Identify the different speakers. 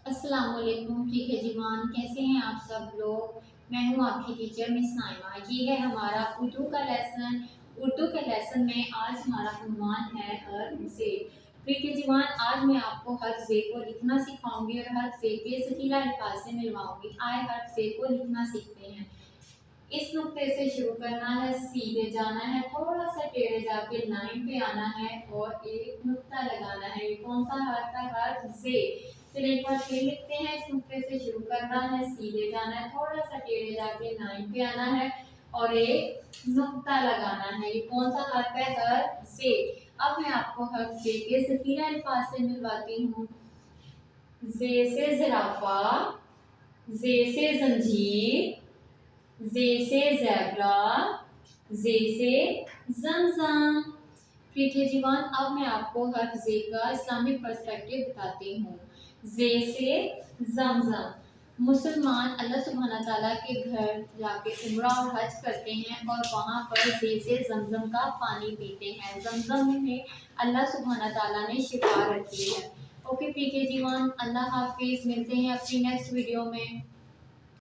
Speaker 1: अस्सलामुअलैकुम। ठीक है जीवान, कैसे हैं आप सब लोग। मैं हूं आपकी टीचर मिस नाइमा। ये है हमारा उर्दू का लेसन। उर्दू के लेसन में आज हमारा उन्वान है हर्फ से। ठीक है जीवान, आज मैं आपको हर्फ से को लिखना सिखाऊंगी और हर्फ से बेसकीला अल्फाज से मिलवाऊंगी। आए हर्फ से को लिखना सीखते हैं। इस नुक्ते से शुरू करना है, सीधे जाना है, थोड़ा सा टेढ़े जाके लाइन पे आना है और एक नुक्ता लगाना है। ये कौन सा हर्फ है? हर्फ से। फिर एक बार फिर लिखते हैं, इस नुक्ते से शुरू करना है, सीधे जाना है, थोड़ा सा टेढ़े जाके लाइन पे आना है और एक नुक्ता लगाना है। ये कौन सा हर्फ है? हर्फ से। अब मैं आपको हर्फ से के ज़कीरा अल्फाज से मिलवाती हूँ। जे से जिराफा, जे से जंजीर, जे से ज़ेबरा, जे से ज़मज़म। ठीक है जीवान, अब मैं आपको हर्फ जे का इस्लामिक पर्सपेक्टिव बताती हूँ। जे से ज़मज़म। मुसलमान अल्लाह सुब्हाना ताला के घर जाके उम्रा और हज करते हैं और वहाँ पर जे से ज़मज़म का पानी पीते हैं। ज़मज़म में अल्लाह सुब्हाना ताला ने शिफा रखी है। ओके ठीक है जीवान, अल्लाह हाफिज़। मिलते हैं अपनी नेक्स्ट वीडियो में।